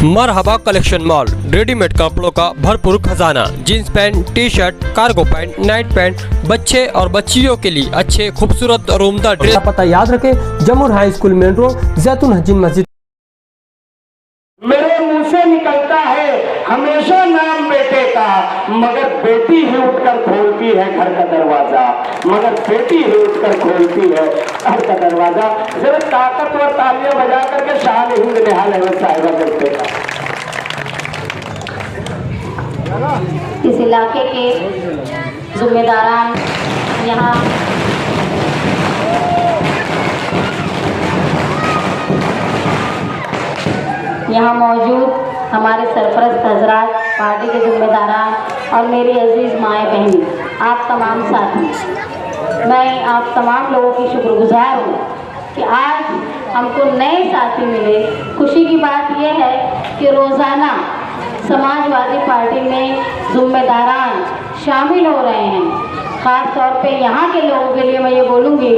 मरहबा collection mall, readymade कपड़ों का भरपूर खजाना, jeans pant, T shirt, cargo pant, night pant, बच्चे और बच्चियों के लिए अच्छे खूबसूरत और उम्दा ड्रेस। पता याद रखे, जमुर हाई स्कूल मेन रोड, जैतून हजीन मस्जिद। मेरे मुंह से निकलता है हमेशा नाम बेटे का, मगर बेटी ही उठकर खोलती है घर का दरवाजा, मगर बेटी ही उठकर खोलती है घर का दरवाजा। जरा ताकतवर तालियां बजा करके शान हिंद निहाल अहमद साहिबा करते हैं। इस इलाके के जिम्मेदारान यहाँ मौजूद हमारे सरपरस्त हजरात, पार्टी के जिम्मेदारान और मेरी अजीज़ माएँ बहनी, आप तमाम साथी, मैं आप तमाम लोगों की शुक्रगुजार हूँ कि आज हमको नए साथी मिले। खुशी की बात यह है कि रोज़ाना समाजवादी पार्टी में जिम्मेदारान शामिल हो रहे हैं। ख़ास तौर पे यहाँ के लोगों के लिए मैं ये बोलूँगी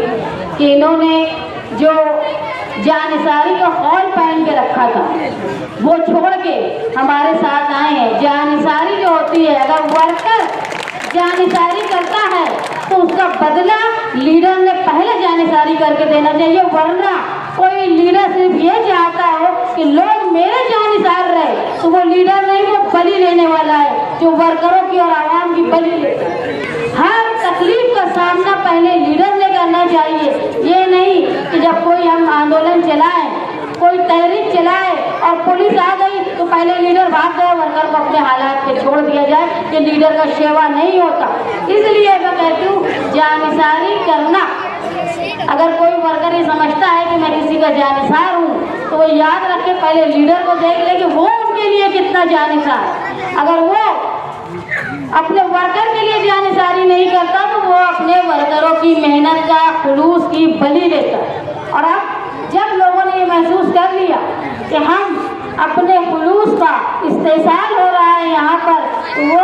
कि इन्होंने जो जानिसारी का हॉल पहन के रखा था वो छोड़ के हमारे साथ आए हैं। जानिसारी जो होती है, अगर वर्कर जानिसारी करता है तो उसका बदला लीडर ने पहले जानिसारी करके देना चाहिए, वरना कोई लीडर सिर्फ ये चाहता हो कि लोग मेरे जानिसार रहे तो वो लीडर नहीं, वो बलि लेने वाला है जो वर्करों की और आवाम की बलि लेता है। हर तकलीफ का सामना पहले लीडर ने करना चाहिए। ये नहीं कि जब कोई हम आंदोलन चलाएं, कोई तहरीक चलाए और पुलिस आ गई तो पहले लीडर भाग गए, वर्कर को अपने हालात पे छोड़ दिया जाए। कि लीडर का सेवा नहीं होता। इसलिए मैं कहती हूँ जानिसारी करना, अगर कोई वर्कर ये समझता है कि मैं किसी का जानिसार हूँ तो वो याद रखे, पहले लीडर को देख ले कि वो उनके लिए कितना जानिसार। अगर वो अपने वर्कर के लिए जानिसारी नहीं करता तो वो अपने वर्करों की मेहनत का, खुलूस की बलि लेता। और अब जब लोगों ने ये महसूस कर लिया कि हम अपने खुलूस का इस्तेसाल हो रहा है यहाँ पर, तो वो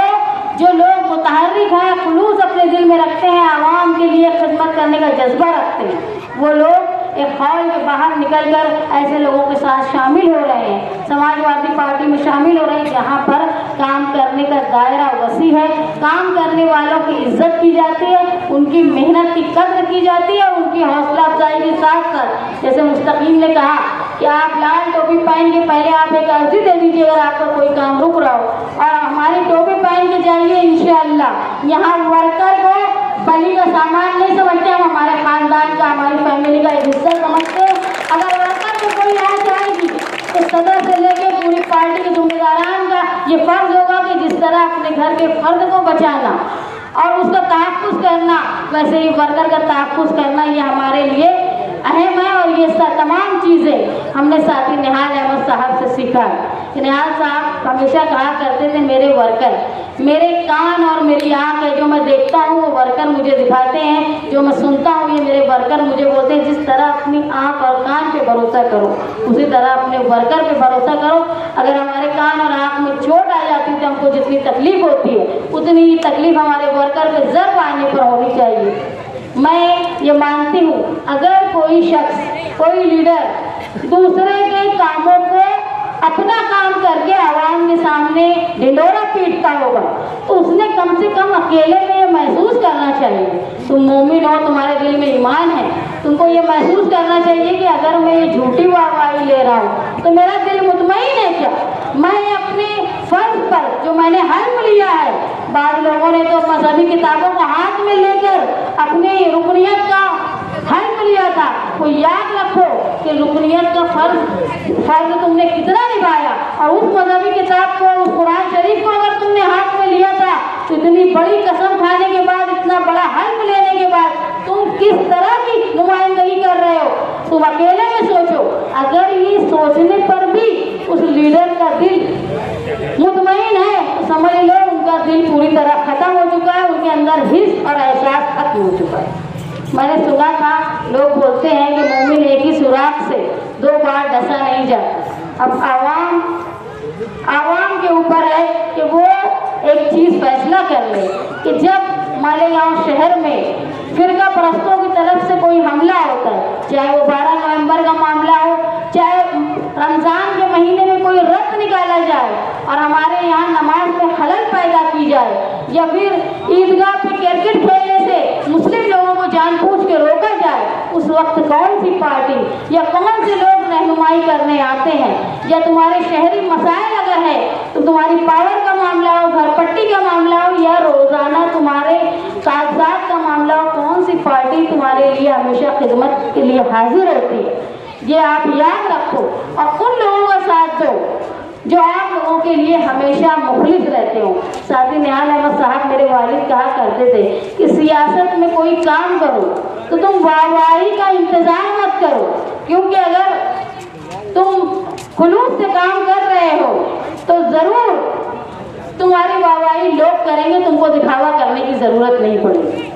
जो लोग मुतहर्रिक हैं, खुलूस अपने दिल में रखते हैं, आवाम के लिए खिदमत करने का जज्बा रखते हैं, वो लोग एक हॉल के बाहर निकलकर ऐसे लोगों के साथ शामिल हो रहे हैं, समाजवादी पार्टी में शामिल हो रहे हैं जहाँ पर काम करने का दायरा वसी है, काम करने वालों की इज्जत की जाती है, उनकी मेहनत की कद्र की जाती है, उनकी हौसला अफजाई के साथ साथ, जैसे मुस्तकीम ने कहा कि आप लाल टोपी पहन के पहले आप एक अर्जी दे दीजिए अगर आपका कोई काम रुक रहा हो, और हमारी टोपी पहन के जाइए इंशाअल्लाह। यहाँ वर्कर को बलि का सामान नहीं समझते, हम हमारे खानदान का, हमारी फैमिली का एक हिस्सा समझते हैं। अगर वर्कर को कोई आ जाएगी तो सदर से लेके पूरी पार्टी के जिम्मेदारान का ये फर्ज होगा कि जिस तरह अपने घर के फर्द को बचाना और उसका तहफ़्फ़ुज़ करना, वैसे ही वर्कर का तहफ़्फ़ुज़ करना ये हमारे लिए अहम है। और ये तमाम चीज़ें हमने साथी निहाल अहमद साहब से सीखा है। निहाल साहब हमेशा कहा करते थे, मेरे वर्कर मेरे कान और मेरी आँख है, जो मैं देखता हूँ वो वर्कर मुझे दिखाते हैं, जो मैं सुनता हूँ ये मेरे वर्कर मुझे बोलते हैं। जिस तरह अपनी आँख और कान पे भरोसा करो, उसी तरह अपने वर्कर पे भरोसा करो। अगर हमारे कान और आँख में चोट आ जाती है तो हमको जितनी तकलीफ होती है उतनी ही तकलीफ हमारे वर्कर पे ज़र्ब आने पर होनी चाहिए। मैं ये मानती हूँ अगर कोई शख्स, कोई लीडर दूसरे के कामों को अपना काम करके आवाम के सामने ढिंढोरा पीटता होगा तो उसने कम से कम अकेले में ये महसूस करना चाहिए, तुम मोमिन हो, तुम्हारे दिल में ईमान है, तुमको ये महसूस करना चाहिए कि अगर मैं ये झूठी वाहवाही ले रहा हूँ तो मेरा दिल मुतमईन है क्या? मैं अपने फर्ज पर जो मैंने हल्फ लिया है, बाद लोगों ने तो मजहबी किताबों को हाथ में लेकर अपने रुकनियत का हल्फ लिया था, वो याद रखो कि रुकनियत का फर्ज तुमने कितना निभाया, और उस मजहबी किताब को, उस कुरान शरीफ को अगर तुमने हाथ में लिया था तो इतनी बड़ी कसम खाने के बाद, इतना बड़ा हल्फ लेने के बाद तुम किस तरह की नुमाइंदगी कर रहे हो? तुम अकेले में सोचो। अगर ये सोचने पर भी उस लीडर का दिल मुतमईन है तो समझ लो उनका दिल पूरी तरह खत्म हो चुका है, उनके अंदर हिस्स और एहसास खत्म हो चुका है। मैंने सुना था, लोग बोलते हैं कि मोमिन एक ही सुराख से 2 बार डसा नहीं जाता। अब आवाम के ऊपर है कि वो एक चीज़ फैसला कर ले कि जब मालेगांव शहर में फिरका परस्तों की तरफ से कोई हमला होता है, चाहे वो 12 नवंबर का मामला हो, चाहे रमज़ान के महीने में कोई रत निकाल डाला जाए और हमारे यहाँ नमाज में खलल पैदा की जाए, या फिर ईदगाह पे क्रिकेट खेलने से मुस्लिम लोगों को जानबूझ के रोका जाए, उस वक्त कौन सी पार्टी या कौन से लोग रहनुमाई करने आते हैं? या तुम्हारे शहरी मसाइल अगर है तो तुम्हारी पावर का मामला हो, घर पट्टी का मामला हो, या रोजाना तुम्हारे कागजात का मामला हो, कौन सी पार्टी तुम्हारे लिए हमेशा खिदमत के लिए हाजिर होती है? ये आप याद रखो और उन लोगों का साथ दो जो आप लोगों के लिए हमेशा मुखलिस रहते हो। साथी निहाल अहमद साहब मेरे वालिद कहा करते थे कि सियासत में कोई काम करो तो तुम वाहवाही का इंतजार मत करो, क्योंकि अगर तुम खुलूस से काम कर रहे हो तो जरूर तुम्हारी वाहवाही लोग करेंगे, तुमको दिखावा करने की जरूरत नहीं पड़ेगी।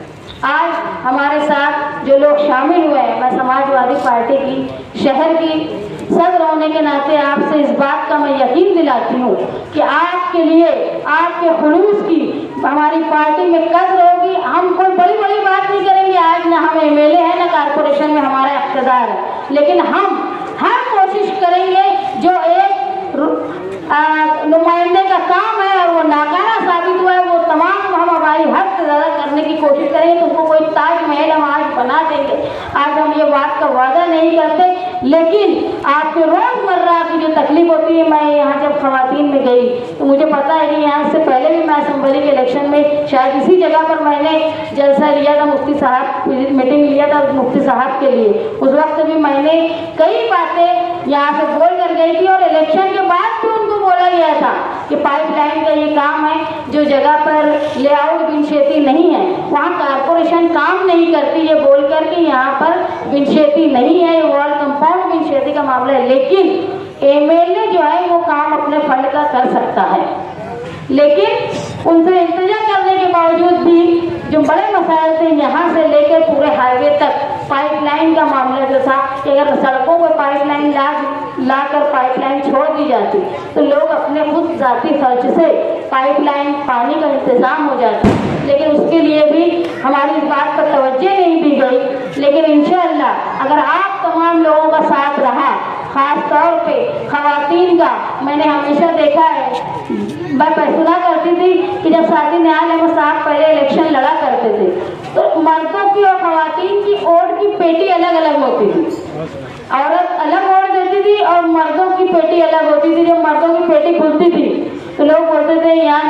आज हमारे साथ जो लोग शामिल हुए हैं, मैं समाजवादी पार्टी की शहर की सदर होने के नाते आपसे इस बात का मैं यकीन दिलाती हूँ कि आपके लिए, आपके खुलूस की हमारी पार्टी में कद्र होगी। हम कोई बड़ी बड़ी बात नहीं करेंगे, आज ना हम एमएलए हैं ना कारपोरेशन में हमारा इख्तिदार है, लेकिन हम कोशिश करेंगे जो एक नुमाइंदे का काम है और वो नाकारा साबित हुआ है, वो तमाम हम हमारी हद से ज़्यादा करने की कोशिश करेंगे। तुमको कोई ताजमहल हम आज बना देंगे, आज हम ये बात का वादा नहीं करते, लेकिन आपके रोज़मर्रा की जो तकलीफ होती है, मैं यहाँ जब खवातीन में गई तो मुझे पता है कि यहाँ से पहले भी मैं असम्बली के इलेक्शन में शायद इसी जगह पर मैंने जलसा लिया था, मुफ्ती साहब मीटिंग लिया था मुफ्ती साहब के लिए। उस वक्त भी मैंने कई बातें यहाँ से बोल कर गई थी और इलेक्शन के बाद भी उनको बोला गया था कि पाइपलाइन का ये काम है, जो जगह पर लेआउट बिनशेती नहीं है वहाँ कारपोरेशन काम नहीं करती, ये बोल कर कि यहाँ पर बिनशेती नहीं है, वॉल कंपाउंड बिनशेती का मामला है। लेकिन एमएलए जो है वो काम अपने फंड का कर सकता है, लेकिन उनसे इंतजार करने के बावजूद भी जो बड़े मसाइल थे यहाँ से लेकर पूरे हाईवे तक, पाइपलाइन का मामला जो था कि अगर सड़कों पर पाइपलाइन ला कर पाइपलाइन छोड़ दी जाती तो लोग अपने खुद जाती खर्च से पाइपलाइन पानी का इंतज़ाम हो जाता, लेकिन उसके लिए भी हमारी इस बात पर तवज्जो नहीं दी गई। लेकिन इंशाअल्लाह अगर आप तमाम लोगों का साथ रहा, ख़ास तौर पे खवातीन का, मैंने हमेशा देखा है, मैं सुना करती थी कि जब साथी निहाल अहमद साहब पहले इलेक्शन लड़ा करते थे तो मर्दों की और खवातीन की वोट की पेटी अलग अलग होती थी, औरत अलग वोट देती थी और मर्दों की पेटी अलग होती थी। जब मर्दों की पेटी खुलती थी तो लोग बोलते थे यहाँ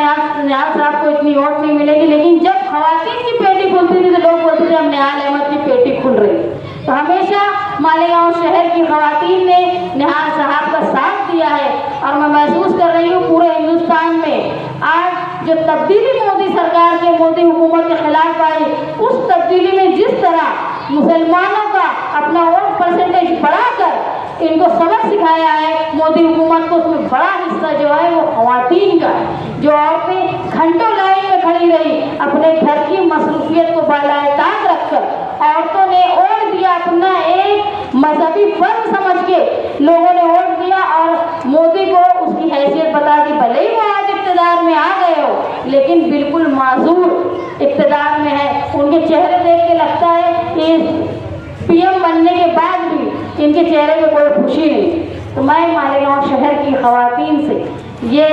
निहाल साहब को इतनी वोट नहीं मिलेगी, लेकिन जब खवातीन की पेटी खुलती थी तो लोग बोलते थे अब निहाल अहमद की पेटी खुल रही। तो हमेशा मालेगांव शहर की खवातीन ने निहाल साहब का साथ दिया है और मैं महसूस कर रही हूँ पूरे हिंदुस्तान में आज जो तब्दीली मोदी सरकार के, मोदी हुकूमत के खिलाफ आई, उस तब्दीली में जिस तरह मुसलमानों का अपना वोट परसेंटेज बढ़ाकर इनको सबक सिखाया है मोदी हुकूमत को, उसमें बड़ा हिस्सा जो है वो खवातीन का है। जो औरतें घंटों लाइन में खड़ी रही, अपने घर की मसरूफियत को बालाए ताक रखकर औरतों ने वोट दिया, अपना एक मजहबी फर्ज समझ के लोगों ने वोट दिया और मोदी को उसकी हैसियत बता दी। भले ही वो आज इक़्तिदार में आ गए हो, लेकिन बिल्कुल माजूर इक़्तिदार में है। उनके चेहरे देख के लगता है कि पीएम बनने के बाद भी इनके चेहरे पे कोई खुशी नहीं। तो मैं मालेगांव शहर की खवातीन से ये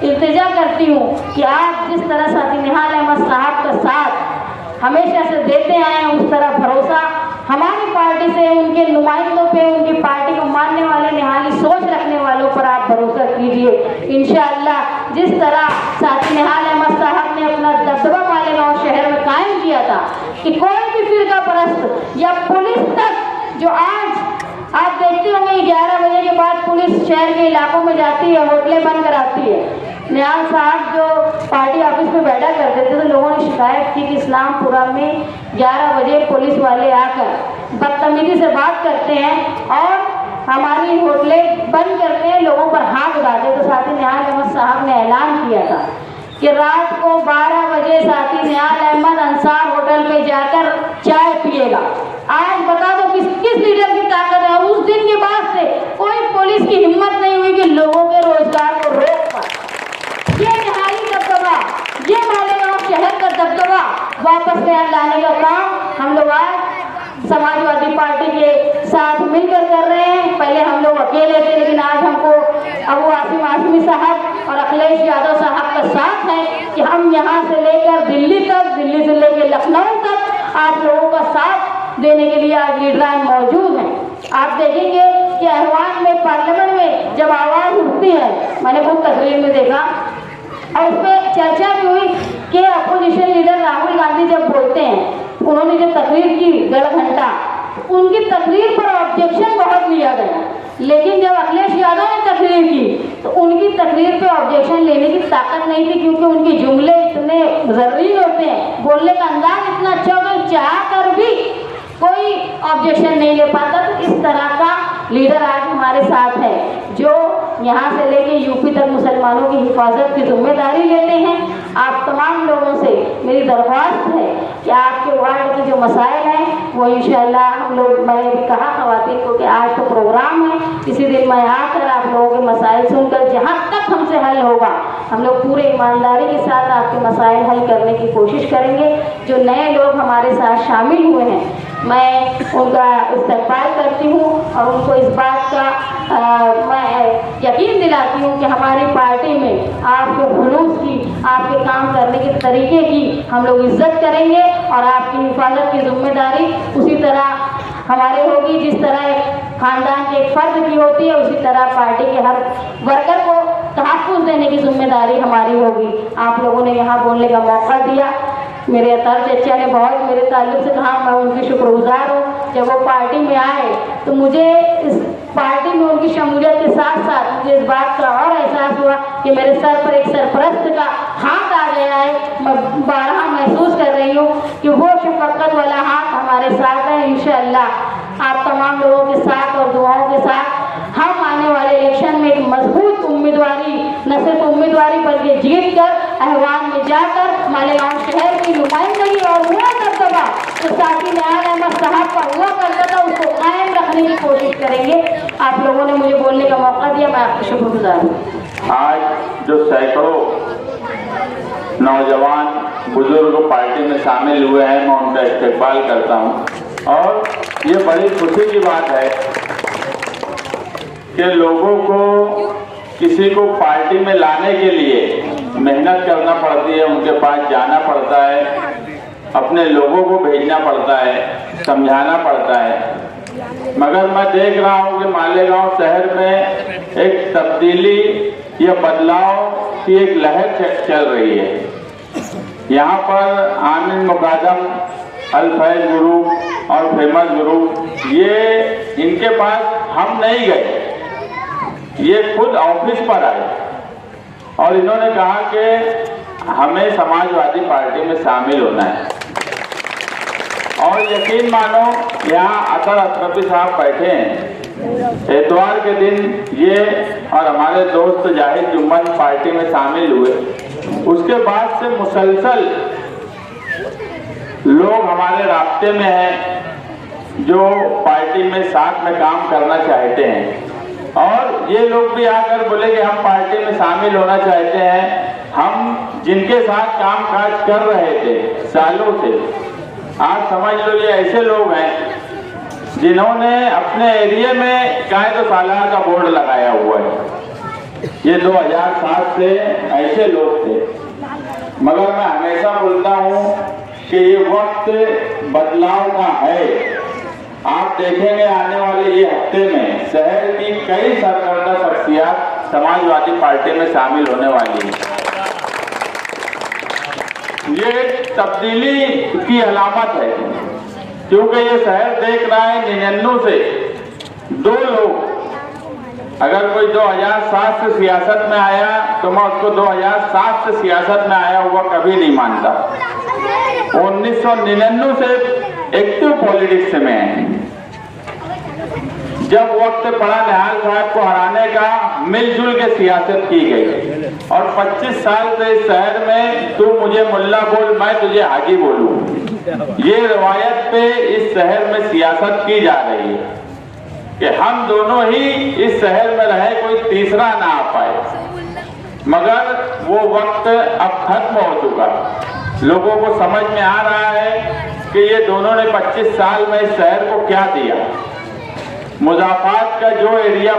इल्तिजा करती हूँ कि आप जिस तरह साथी निहाल अहमद साहब का साथ हमेशा से देते आए हैं, उस तरह भरोसा हमारी पार्टी से, उनके नुमाइंदों पे, उनकी पार्टी को मानने वाले, निहाली सोच रखने वालों पर आप भरोसा कीजिए। इंशाअल्लाह जिस तरह साथी निहाल अहमद साहब ने अपना दबदबा मालेगांव शहर में कायम किया था कि कोई भी फिरका परस्त या पुलिस तक, जो आज आप देखते होंगे 11 बजे के बाद पुलिस शहर के इलाकों में जाती है, होटलें बंद कराती है। निहाल साहब जो पार्टी ऑफिस में बैठा करते थे तो लोगों ने शिकायत की कि इस्लामपुरा में 11 बजे पुलिस वाले आकर बदतमीजी से बात करते हैं और हमारी होटलें बंद करते हैं, लोगों पर हाथ उड़ाते। तो साथी निहाल अहमद साहब ने ऐलान किया था कि रात को 12 बजे साथी निहाल अहमद अंसार होटल पे जाकर चाय पिएगा। आज बता दो किस लीडर की ताकत है। उस दिन के बाद से कोई पुलिस की हिम्मत नहीं हुई कि लोगों के रोजगार को रोक पाए। ये निहाली दबदबा, ये मालेगांव शहर का दबदबा वापस लाने का काम हम लोग आज समाजवादी पार्टी के साथ मिलकर कर रहे हैं। पहले हम लोग अकेले थे, लेकिन आज हमको अब वो आसिम आजमी साहब और अखिलेश यादव साहब का साथ है कि हम यहाँ से लेकर दिल्ली तक, दिल्ली से लेकर लखनऊ तक आप लोगों का साथ देने के लिए आज लीडरान मौजूद हैं। आप देखेंगे कि अहवान में, पार्लियामेंट में जब आवाज़ उठती है, मैंने खुद तस्वीर में देखा और उस पर चर्चा भी हुई कि अपोजिशन लीडर राहुल गांधी जब बोलते हैं, उन्होंने जो तकरीर की 1.5 घंटा, उनकी तकरीर पर ऑब्जेक्शन बहुत लिया गया, लेकिन जब अखिलेश यादव ने तकरीर की तो उनकी तकरीर पे ऑब्जेक्शन लेने की ताकत नहीं थी, क्योंकि उनके जुमले इतने ज़रूरी होते हैं, बोलने का अंदाज इतना अच्छा होता है, चाह कर भी कोई ऑब्जेक्शन नहीं ले पाता। तो इस तरह का लीडर आज हमारे साथ है जो यहाँ से लेके यूपी तक मुसलमानों की हिफाजत की जिम्मेदारी लेते हैं। आप तमाम लोगों से मेरी दरख्वास्त है कि आपके वार्ड के जो मसाइल हैं वो इंशाअल्लाह हम लोग, मैंने भी कहा ख़वातीन को कि आज तो प्रोग्राम है, किसी दिन मैं आकर आप लोगों के मसाइल सुनकर जहाँ तक हमसे हल होगा हम लोग पूरे ईमानदारी के साथ आपके मसाइल हल करने की कोशिश करेंगे। जो नए लोग हमारे साथ शामिल हुए हैं मैं उनका इस्तकबाल करती हूँ और उनको इस बात का मैं यकीन दिलाती हूँ कि हमारी पार्टी में आपके खुलूस की, आपके काम करने के तरीके की हम लोग इज्जत करेंगे और आपकी हिफाजत की जिम्मेदारी उसी तरह हमारी होगी जिस तरह एक खानदान के एक फर्द की होती है, उसी तरह पार्टी के हर वर्कर को तहफ़्फ़ुज़ देने की जिम्मेदारी हमारी होगी। आप लोगों ने यहाँ बोलने का मौका दिया, मेरे अतार चचा ने बहुत मेरे ताल्लुक़ से कहा, मैं उनकी शुक्रगुजार हूँ। जब वो पार्टी में आए तो मुझे इस पार्टी में उनकी शमूलियत के साथ साथ मुझे इस बात का और एहसास हुआ कि मेरे सर पर एक सरपरस्त का हाथ आ गया है। मैं बारहा महसूस कर रही हूँ कि वो शफकत वाला हाथ हमारे साथ है। इंशाअल्लाह आप तमाम लोगों के साथ और दुआओं के साथ हम आने वाले इलेक्शन में एक मजबूत उम्मीदवारी, न सिर्फ उम्मीदवारी बल्कि जीत कर अहवान में जाकर मालेगांव शहर की नुमाइंदगी और हुआ दबदबा तो साथी न्याज अहमद साहब का हुआ करता था उसको कायम रखने की कोशिश करेंगे। आप लोगों ने मुझे बोलने का मौका दिया, मैं आपकी शुक्रगुजार हूँ। आज जो सैकड़ों नौजवान बुजुर्ग पार्टी में शामिल हुए हैं, मैं उनका इस्तकबाल करता हूँ और ये बड़ी खुशी की बात है कि लोगों को किसी को पार्टी में लाने के लिए मेहनत करना पड़ती है, उनके पास जाना पड़ता है, अपने लोगों को भेजना पड़ता है, समझाना पड़ता है। मगर मैं देख रहा हूँ कि मालेगांव शहर में एक तब्दीली या बदलाव की एक लहर चल रही है। यहाँ पर आमिन मुकादम, अल फैज ग्रुप और फेमस ग्रुप, ये इनके पास हम नहीं गए, ये खुद ऑफिस पर आए और इन्होंने कहा कि हमें समाजवादी पार्टी में शामिल होना है। और यकीन मानो यहाँ अतर अशरफी साहब बैठे हैं, इतवार के दिन ये और हमारे दोस्त जाहिद जुम्मन पार्टी में शामिल हुए। उसके बाद से मुसलसल लोग हमारे रास्ते में हैं जो पार्टी में साथ में काम करना चाहते हैं और ये लोग भी आकर बोले कि हम पार्टी में शामिल होना चाहते हैं। हम जिनके साथ काम काज कर रहे थे सालों से, आप समझ लो ये ऐसे लोग हैं जिन्होंने अपने एरिया में कायदे सालार का बोर्ड लगाया हुआ है। ये 2007 से ऐसे लोग थे। मगर मैं हमेशा बोलता हूँ कि ये वक्त बदलाव का है। आप देखेंगे आने वाले ये हफ्ते में शहर की कई सरकर्दा शख्सियत समाजवादी पार्टी में शामिल होने वाली है। ये एक तब्दीली की अलामत है, क्योंकि ये शहर देख रहा है 99 से 2 लोग, अगर कोई 2007 से सियासत में आया तो मैं उसको 2007 से सियासत में आया हुआ कभी नहीं मानता। 1999 से एक्टिव पॉलिटिक्स में है। जब वक्त पड़ा निहाल साहब को हराने का, मिलजुल के सियासत की गई और 25 साल से इस शहर में तू मुझे मुल्ला बोल, मैं तुझे हाजी बोलूं, ये रवायत पे इस शहर में सियासत की जा रही है कि हम दोनों ही इस शहर में रहे, कोई तीसरा ना आ पाए। मगर वो वक्त अब खत्म हो चुका। लोगों को समझ में आ रहा है कि ये दोनों ने 25 साल में इस शहर को क्या दिया। मुज़ाफ़ात का जो एरिया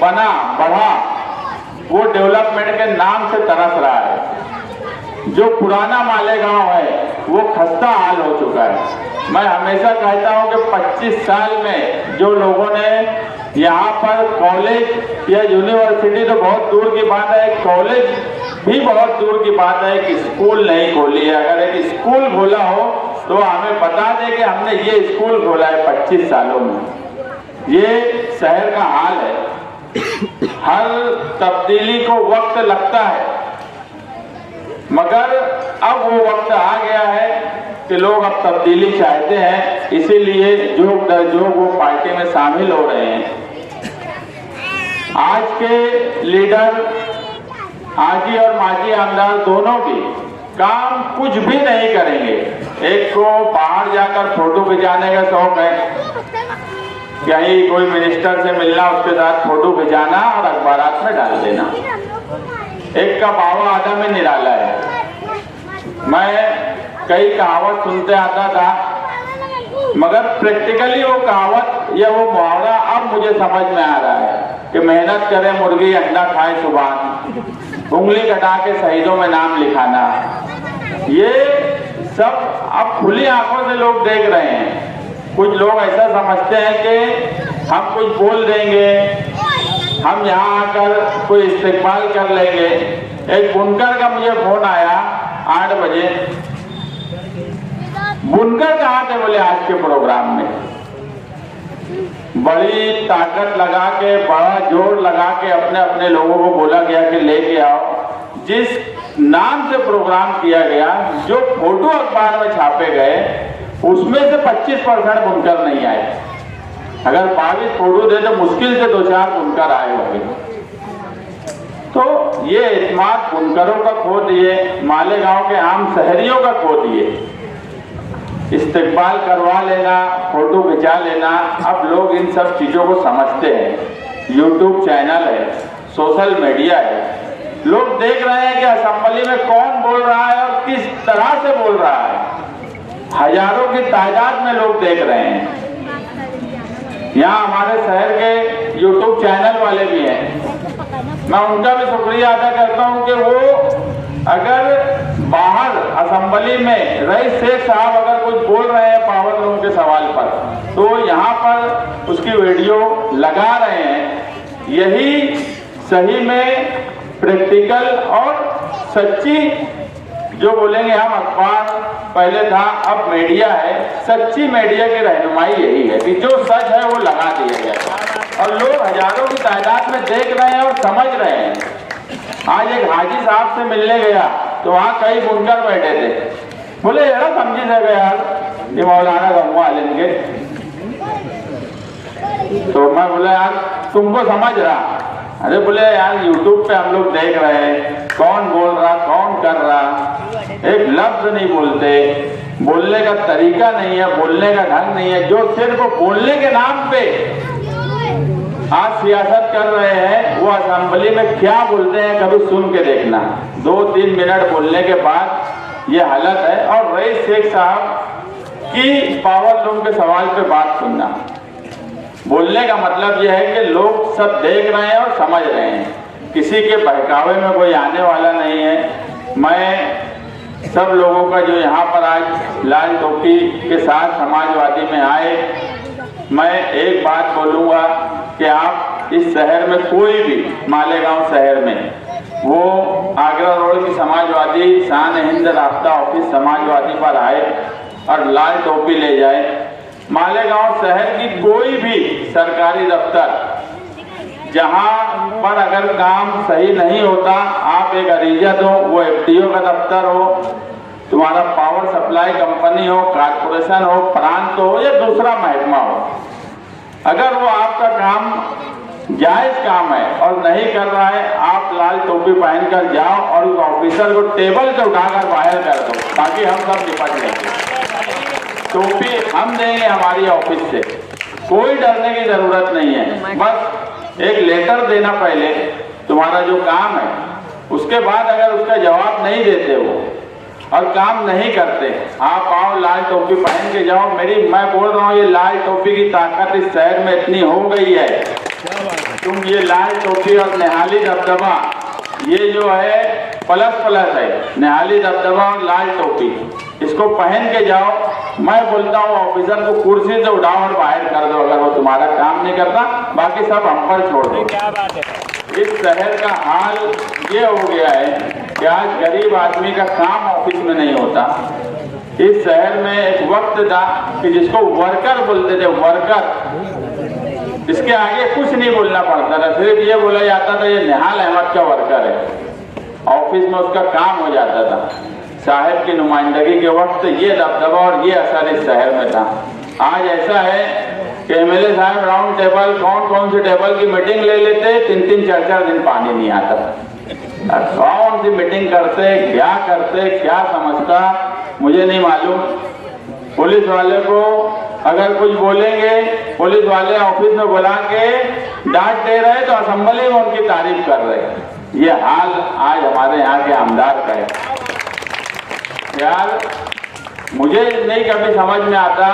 बना बढ़ा वो डेवलपमेंट के नाम से तरस रहा है। जो पुराना मालेगांव है वो खस्ता हाल हो चुका है। मैं हमेशा कहता हूं कि 25 साल में जो लोगों ने यहाँ पर कॉलेज या यूनिवर्सिटी तो बहुत दूर की बात है, कॉलेज भी बहुत दूर की बात है, कि स्कूल नहीं खोली है। अगर एक स्कूल खोला हो तो हमें बता दे कि हमने ये स्कूल खोला है 25 सालों में। ये शहर का हाल है। हर तब्दीली को वक्त लगता है, मगर अब वो वक्त आ गया है कि लोग अब तब्दीली चाहते हैं, इसीलिए जोग दर जोग वो पार्टी में शामिल हो रहे हैं। आज के लीडर आजी और माजी आमदार दोनों भी काम कुछ भी नहीं करेंगे। एक को बाहर जाकर फोटो खिंचाने का शौक है, कहीं कोई मिनिस्टर से मिलना, उसके साथ फोटो खिंचाना और अखबारात में डाल देना। एक का बावा आधा में निराला है। मैं कई कहावत सुनते आता था, मगर प्रैक्टिकली वो कहावत या वो मुहावरा अब मुझे समझ में आ रहा है कि मेहनत करे मुर्गी अंडा खाए सुबह, उंगली कटा के शहीदों में नाम लिखाना, ये सब अब खुली आंखों से लोग देख रहे हैं। कुछ लोग ऐसा समझते हैं कि हम कुछ बोल देंगे, हम यहाँ आकर कोई इस्तेकबाल कर लेंगे। एक बुनकर का मुझे फोन आया 8 बजे, बुनकर कहाँ थे? बोले आज के प्रोग्राम में। बड़ी ताकत लगा के, बड़ा जोर लगा के अपने अपने लोगों को बोला गया कि लेके आओ। जिस नाम से प्रोग्राम किया गया, जो फोटो अखबार में छापे गए, उसमें से 25% बुनकर नहीं आए। अगर 22 फोटो दे तो मुश्किल से 2-4 बुनकर आए होंगे। तो ये इस्मात बुनकरों का खो दिए, मालेगांव के आम शहरियों का खो दिए। इस्तेकबाल करवा लेना, फोटो खिंचा लेना, अब लोग इन सब चीजों को समझते हैं। यूट्यूब चैनल है, सोशल मीडिया है, लोग देख रहे हैं कि असेंबली में कौन बोल रहा है और किस तरह से बोल रहा है। हजारों की तादाद में लोग देख रहे हैं। यहाँ हमारे शहर के यूट्यूब चैनल वाले भी हैं, मैं उनका भी शुक्रिया अदा करता हूँ कि वो अगर बाहर असेंबली में रईस शेख साहब अगर कुछ बोल रहे हैं पावर लूम के सवाल पर, तो यहाँ पर उसकी वीडियो लगा रहे हैं। यही सही में प्रैक्टिकल और सच्ची, जो बोलेंगे हम अखबार पहले था अब मीडिया है, सच्ची मीडिया की रहनुमाई यही है कि जो सच है वो लगा दिया गया और लोग हजारों की तादाद में देख रहे हैं और समझ रहे हैं। आज एक हाजी साहब से मिलने गया तो वहाँ कई बुनकर बैठे थे, बोले यार समझी सके यार ये मौलाना गंगवा आलिम के। तो मैं बोला यार तुमको समझ रहा? अरे बोले यार यूट्यूब पे हम लोग देख रहे हैं, कौन बोल रहा कौन कर रहा, एक लफ्ज नहीं बोलते, बोलने का तरीका नहीं है, बोलने का ढंग नहीं है। जो सिर्फ बोलने के नाम पे आज सियासत कर रहे हैं, वो असेंबली में क्या बोलते हैं कभी सुन के देखना। 2-3 मिनट बोलने के बाद ये हालत है। और रईस शेख साहब की पावर लूम के सवाल पे बात सुनना, बोलने का मतलब यह है कि लोग सब देख रहे हैं और समझ रहे हैं, किसी के बहकावे में कोई आने वाला नहीं है। मैं सब लोगों का जो यहाँ पर आज लाल टोपी के साथ समाजवादी में आए, मैं एक बात बोलूँगा कि आप इस शहर में कोई भी मालेगांव शहर में, वो आगरा रोड की समाजवादी शान हिंद राब्ता ऑफिस समाजवादी पर आए और लाल टोपी ले जाए। मालेगांव शहर की कोई भी सरकारी दफ्तर जहां पर अगर काम सही नहीं होता, आप एक अरीजा दो, वो एफडीओ का दफ्तर हो, तुम्हारा पावर सप्लाई कंपनी हो, कारपोरेशन हो, प्रांत हो या दूसरा महकमा हो, अगर वो आपका काम जायज काम है और नहीं कर रहा है, आप लाल टोपी पहनकर जाओ और उस ऑफिसर को टेबल से उठाकर बाहर कर दो, ताकि हम सब निपट लेंगे। टोपी हम देंगे हमारी ऑफिस से, कोई डरने की जरूरत नहीं है। बस एक लेटर देना पहले, तुम्हारा जो काम है, उसके बाद अगर उसका जवाब नहीं देते हो और काम नहीं करते, आप आओ लाल टोपी पहन के जाओ। मैं बोल रहा हूँ ये लाल टोपी की ताकत इस शहर में इतनी हो गई है, तुम ये लाल टोपी और निहाली दबदबा ये जो है प्लस है, निहाली दबदबा और लाल टोपी, इसको पहन के जाओ। मैं बोलता हूँ ऑफिसर को कुर्सी से उठाओ और बाहर कर दो अगर वो तुम्हारा काम नहीं करता, बाकी सब हम पर छोड़ दो। क्या बात है। इस शहर का हाल ये हो गया है कि आज गरीब आदमी का काम ऑफिस में नहीं होता। इस शहर में एक वक्त था कि जिसको वर्कर बोलते थे, वर्कर, इसके आगे कुछ नहीं बोलना पड़ता था, सिर्फ ये बोला जाता था ये निहाल अहमद का वर्कर है। ऑफिस में उसका काम हो जाता था। साहब की नुमाइंदगी के वक्त ये दबदबा और ये असर इस शहर में था। आज ऐसा है कि एमएलए साहब राउंड टेबल, कौन सी टेबल की मीटिंग ले लेते, 3 4 दिन पानी नहीं आता। कौन सी मीटिंग करते, क्या करते, क्या समझता मुझे नहीं मालूम। पुलिस वाले को अगर कुछ बोलेंगे, पुलिस वाले ऑफिस में बुला के डांट दे रहे तो असेंबली में उनकी तारीफ कर रहे। ये हाल आज हमारे यहाँ के आमदार का है। यार मुझे नहीं कभी समझ में आता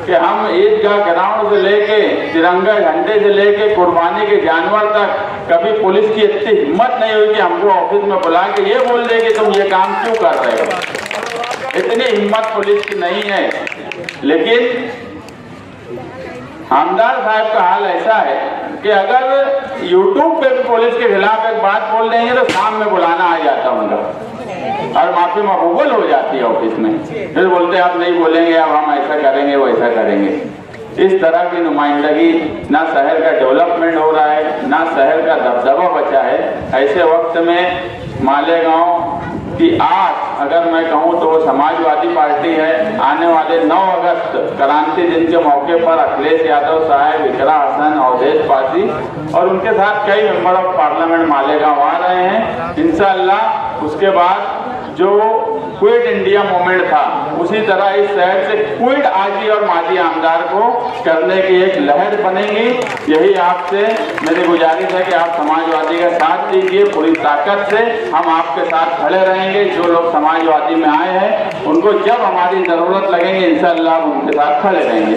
कि हम ईदगाह ग्राउंड से लेके तिरंगा झंडे से लेके कुर्बानी के जानवर तक कभी पुलिस की इतनी हिम्मत नहीं हुई कि हमको ऑफिस में बुला के ये बोल दे कि तुम ये काम क्यों कर रहे हो। इतनी हिम्मत पुलिस की नहीं है। लेकिन आमदार साहब का हाल ऐसा है कि अगर YouTube पे भी पुलिस के खिलाफ एक बात बोल देंगे तो शाम में बुलाना आ जाता उनका और माफी मकबूल हो जाती है ऑफिस में। फिर बोलते आप नहीं बोलेंगे, अब हम ऐसा करेंगे वैसा करेंगे। इस तरह की नुमाइंदगी, ना शहर का डेवलपमेंट हो रहा है, ना शहर का दबदबा बचा है। ऐसे वक्त में मालेगांव की आस अगर मैं कहूँ तो वो समाजवादी पार्टी है। आने वाले 9 अगस्त क्रांति दिन के मौके पर अखिलेश यादव साहब, इकरा हसन, अवधेश पासी और उनके साथ कई मेंबर ऑफ पार्लियामेंट मालेगांव आ रहे हैं इंशाअल्लाह। उसके बाद जो क्विट इंडिया मूवमेंट था उसी तरह इस शहर से क्विट आजी और माजी आमदार को करने की एक लहर बनेगी। यही आपसे मेरी गुजारिश है कि आप समाजवादी का साथ दीजिए, पूरी ताकत से हम आपके साथ खड़े रहेंगे। जो लोग समाजवादी में आए हैं उनको जब हमारी जरूरत लगेगी इंशाअल्लाह उनके साथ खड़े रहेंगे।